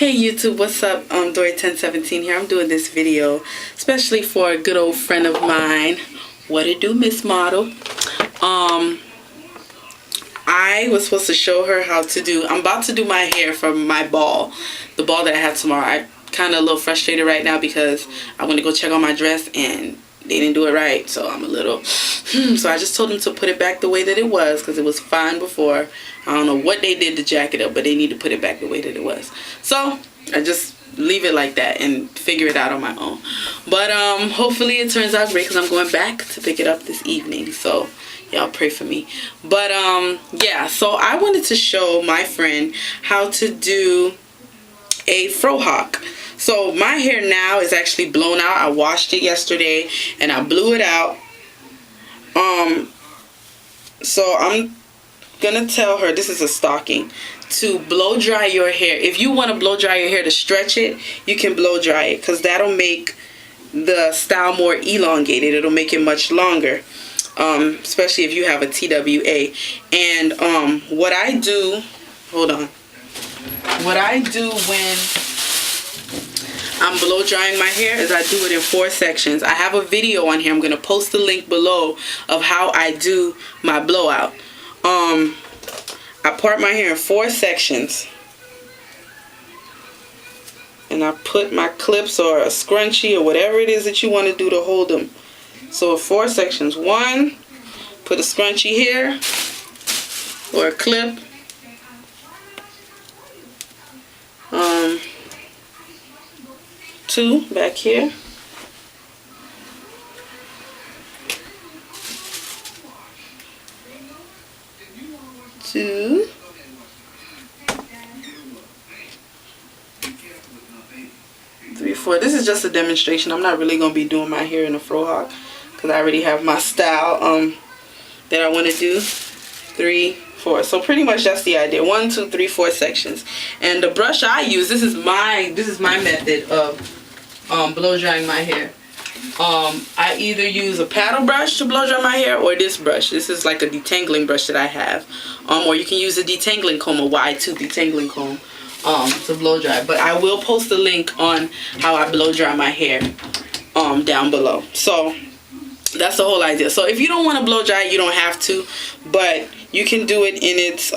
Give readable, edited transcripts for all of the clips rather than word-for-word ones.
Hey YouTube, what's up? Dory1017 here. I'm doing this video especially for a good old friend of mine. What it do, Miss Model? I was supposed to show her how to do, I'm about to do my hair for my ball. The ball that I have tomorrow. I'm kind of a little frustrated right now because I went to go check on my dress and they didn't do it right. So I'm a little, so I just told them to put it back the way that it was because it was fine before. I don't know what they did to jack it up, but they need to put it back the way that it was. So I just leave it like that and figure it out on my own. But hopefully it turns out great because I'm going back to pick it up this evening. So y'all pray for me. But yeah, so I wanted to show my friend how to do a Fro-Hawk. So my hair now is actually blown out. I washed it yesterday and I blew it out. So I'm gonna tell her, this is a stocking, to blow dry your hair. If you want to blow dry your hair to stretch it, you can blow dry it because that'll make the style more elongated. It'll make it much longer, especially if you have a TWA. And what I do, hold on, what I do when I'm blow drying my hair is I do it in 4 sections. I have a video on here. I'm going to post the link below of how I do my blowout. I part my hair in 4 sections. And I put my clips or a scrunchie or whatever it is that you want to do to hold them. So 4 sections. 1, put a scrunchie here or a clip. 2 back here. 2. 3, 4. This is just a demonstration. I'm not really gonna be doing my hair in a Fro-Hawk because I already have my style that I want to do. 3, 4. So pretty much that's the idea. 1, 2, 3, 4 sections. And the brush I use, this is my method of blow drying my hair. I either use a paddle brush to blow dry my hair or this brush. This is like a detangling brush that I have. Or you can use a detangling comb, a wide tooth detangling comb, to blow dry. But I will post a link on how I blow dry my hair down below. So that's the whole idea. So if you don't want to blow dry, you don't have to, but you can do it in its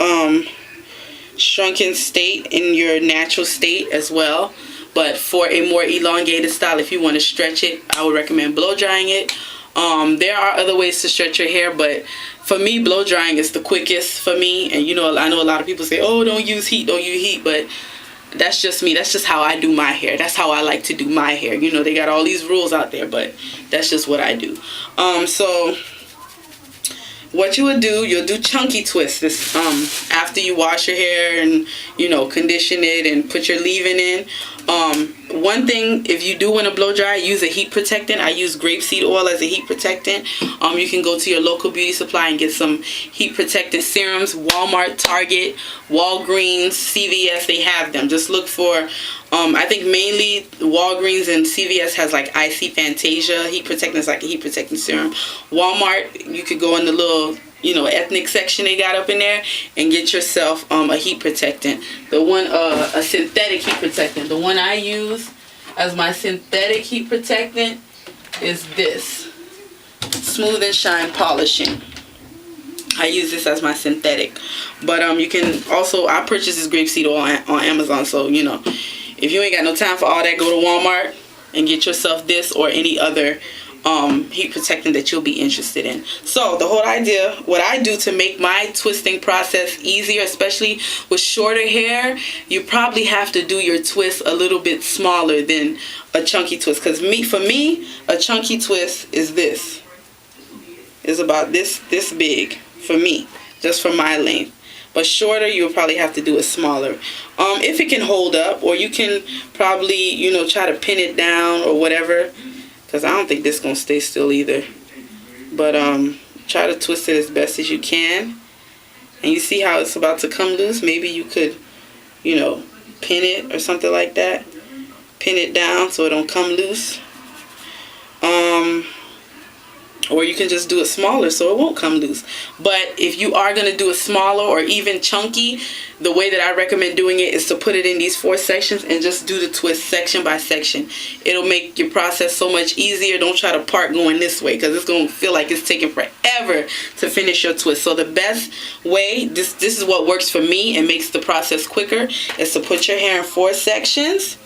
shrunken state, in your natural state as well. But for a more elongated style, if you want to stretch it, I would recommend blow drying it. There are other ways to stretch your hair, but for me, blow drying is the quickest for me. And you know, I know a lot of people say, oh, don't use heat, but that's just me. That's just how I do my hair. That's how I like to do my hair. You know, they got all these rules out there, but that's just what I do. So what you would do, you'll do chunky twists this after you wash your hair and, you know, condition it and put your leave-in in. One thing, if you do want to blow dry, use a heat protectant. I use grapeseed oil as a heat protectant. You can go to your local beauty supply and get some heat protectant serums. Walmart, Target, Walgreens, CVS, they have them. Just look for, I think mainly Walgreens and CVS has like Icy Fantasia heat protectant. It's like a heat protectant serum. Walmart, you could go in the little, you know, ethnic section they got up in there and get yourself a heat protectant. The one, a synthetic heat protectant. The one I use as my synthetic heat protectant is this Smooth and Shine Polishing. I use this as my synthetic. But you can also, I purchased this grapeseed oil on Amazon, so you know, if you ain't got no time for all that, go to Walmart and get yourself this or any other heat protectant that you'll be interested in. So the whole idea, what I do to make my twisting process easier, especially with shorter hair, you probably have to do your twist a little bit smaller than a chunky twist. Because for me, a chunky twist is this. Is about this big for me, just for my length. But shorter, you'll probably have to do it smaller. If it can hold up, or you can probably, you know, try to pin it down or whatever. Because I don't think this is going to stay still either. But try to twist it as best as you can. And you see how it's about to come loose? Maybe you could, you know, pin it or something like that. Pin it down so it don't come loose. or you can just do it smaller so it won't come loose. But if you are going to do it smaller or even chunky, the way that I recommend doing it is to put it in these 4 sections and just do the twist section by section. It'll make your process so much easier. Don't try to part going this way, because it's going to feel like it's taking forever to finish your twist. So the best way, this is what works for me and makes the process quicker, is to put your hair in 4 sections.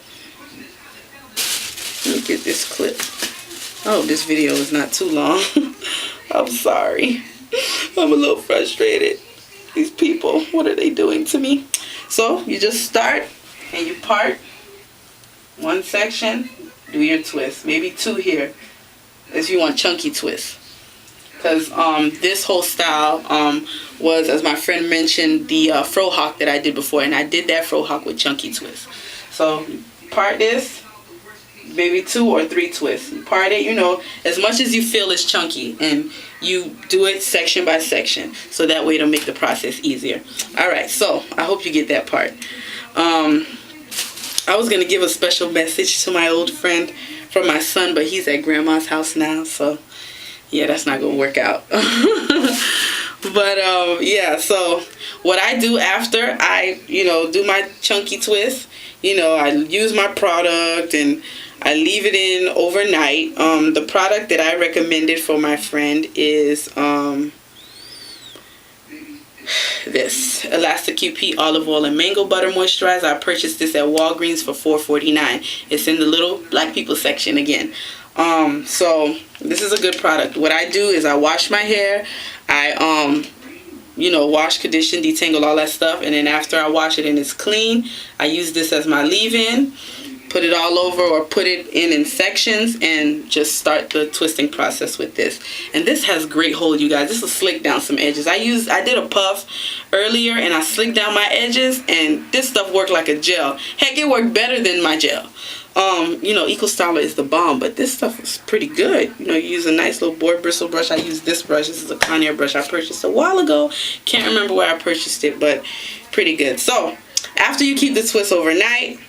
Let me get this clip. Oh, this video is not too long. I'm sorry. I'm a little frustrated. These people, what are they doing to me? So you just start and you part 1 section, do your twist. Maybe 2 here if you want chunky twists. Because this whole style was, as my friend mentioned, the Fro-Hawk that I did before. And I did that Fro-Hawk with chunky twists. So part this. Maybe 2 or 3 twists. You part it, you know, as much as you feel is chunky, and you do it section by section, so that way it'll make the process easier. Alright, so I hope you get that part. I was going to give a special message to my old friend from my son, but he's at grandma's house now, so yeah, that's not going to work out. But yeah, so what I do after I, you know, do my chunky twist, you know, I use my product and I leave it in overnight. The product that I recommended for my friend is this Elastic QP Olive Oil and Mango Butter Moisturizer. I purchased this at Walgreens for $4.49. It's in the little black people section again. So this is a good product. What I do is I wash my hair. I you know, wash, condition, detangle, all that stuff, and then after I wash it and it's clean, I use this as my leave-in. Put it all over, or put it in sections, and just start the twisting process with this. And this has great hold, you guys. This will slick down some edges. I did a puff earlier and I slicked down my edges, and this stuff worked like a gel. Heck, it worked better than my gel. You know, Eco Styler is the bomb, but this stuff is pretty good. You know, you use a nice little board bristle brush. I use this brush. This is a Conair brush I purchased a while ago. Can't remember where I purchased it, but pretty good. So after you keep the twist overnight,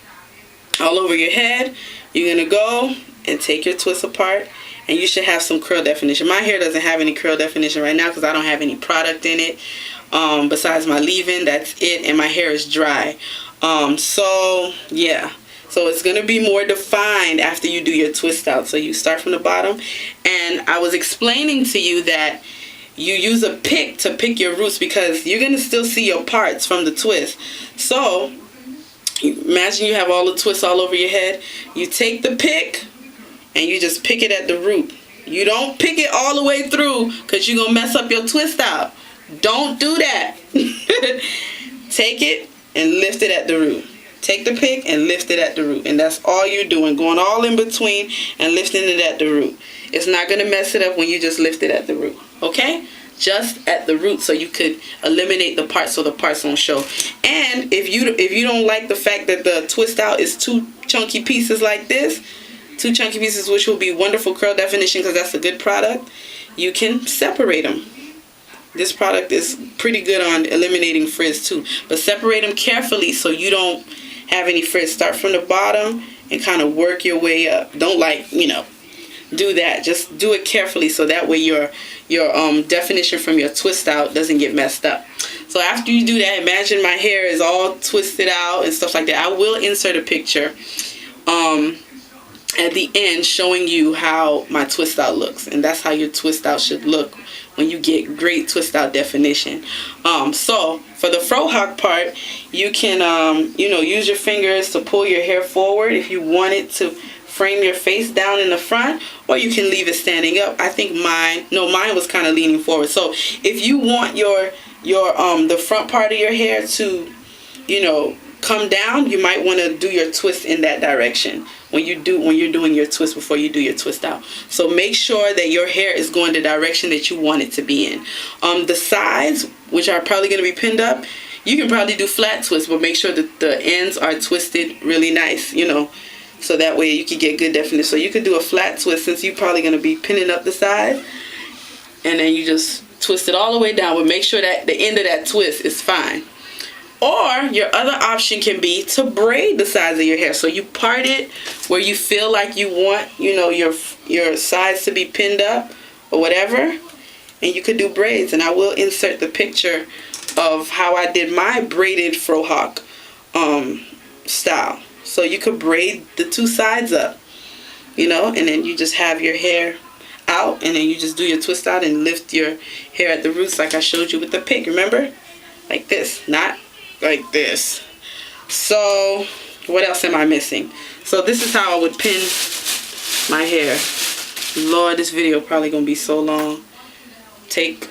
all over your head, you're going to go and take your twist apart, and you should have some curl definition. My hair doesn't have any curl definition right now because I don't have any product in it besides my leave-in. That's it, and my hair is dry. So yeah, so it's going to be more defined after you do your twist out. So you start from the bottom, and I was explaining to you that you use a pick to pick your roots, because you're going to still see your parts from the twist. So imagine you have all the twists all over your head. You take the pick and you just pick it at the root. You don't pick it all the way through, because you're going to mess up your twist out. Don't do that. Take it and lift it at the root. Take the pick and lift it at the root. And that's all you're doing. Going all in between and lifting it at the root. It's not going to mess it up when you just lift it at the root. Okay? Just at the root, so you could eliminate the parts so the parts don't show. And if you don't like the fact that the twist out is 2 chunky pieces like this, 2 chunky pieces, which will be wonderful curl definition because that's a good product, you can separate them. This product is pretty good on eliminating frizz too, but separate them carefully so you don't have any frizz. Start from the bottom and kind of work your way up. Don't, like, you know, do that. Just do it carefully so that way your definition from your twist out doesn't get messed up. So after you do that, imagine my hair is all twisted out and stuff like that. I will insert a picture at the end showing you how my twist out looks, and that's how your twist out should look when you get great twist out definition. So for the Fro-Hawk part, you can you know, use your fingers to pull your hair forward if you want it to frame your face down in the front, or you can leave it standing up. I think mine was kind of leaning forward. So if you want your the front part of your hair to, you know, come down, you might want to do your twist in that direction when you're doing your twist before you do your twist out. So make sure that your hair is going the direction that you want it to be in. The sides, which are probably going to be pinned up, you can probably do flat twists, but make sure that the ends are twisted really nice, you know, so that way you can get good definition. So you could do a flat twist since you're probably going to be pinning up the side, and then you just twist it all the way down, but make sure that the end of that twist is fine. Or your other option can be to braid the sides of your hair. So you part it where you feel like you want, you know, your sides to be pinned up or whatever, and you could do braids. And I will insert the picture of how I did my braided Fro-Hawk style. So you could braid the two sides up, you know, and then you just have your hair out, and then you just do your twist out and lift your hair at the roots like I showed you with the pig, remember? Like this, not like this. So what else am I missing? So this is how I would pin my hair. Lord, this video probably gonna be so long. Take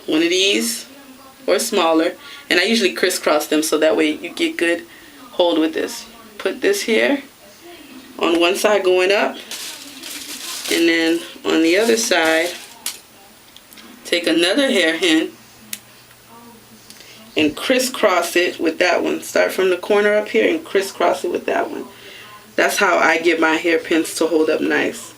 one of these or smaller, and I usually crisscross them so that way you get good hold with this. Put this here on one side going up, and then on the other side take another hair hen and crisscross it with that one. Start from the corner up here and crisscross it with that one. That's how I get my hairpins to hold up nice.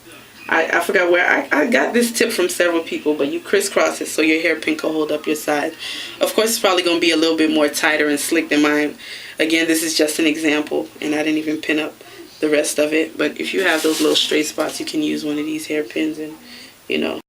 I forgot where I got this tip from several people, but you crisscross it so your hairpin can hold up your side. Of course, it's probably going to be a little bit more tighter and slick than mine. Again, this is just an example, and I didn't even pin up the rest of it. But if you have those little straight spots, you can use one of these hairpins and, you know,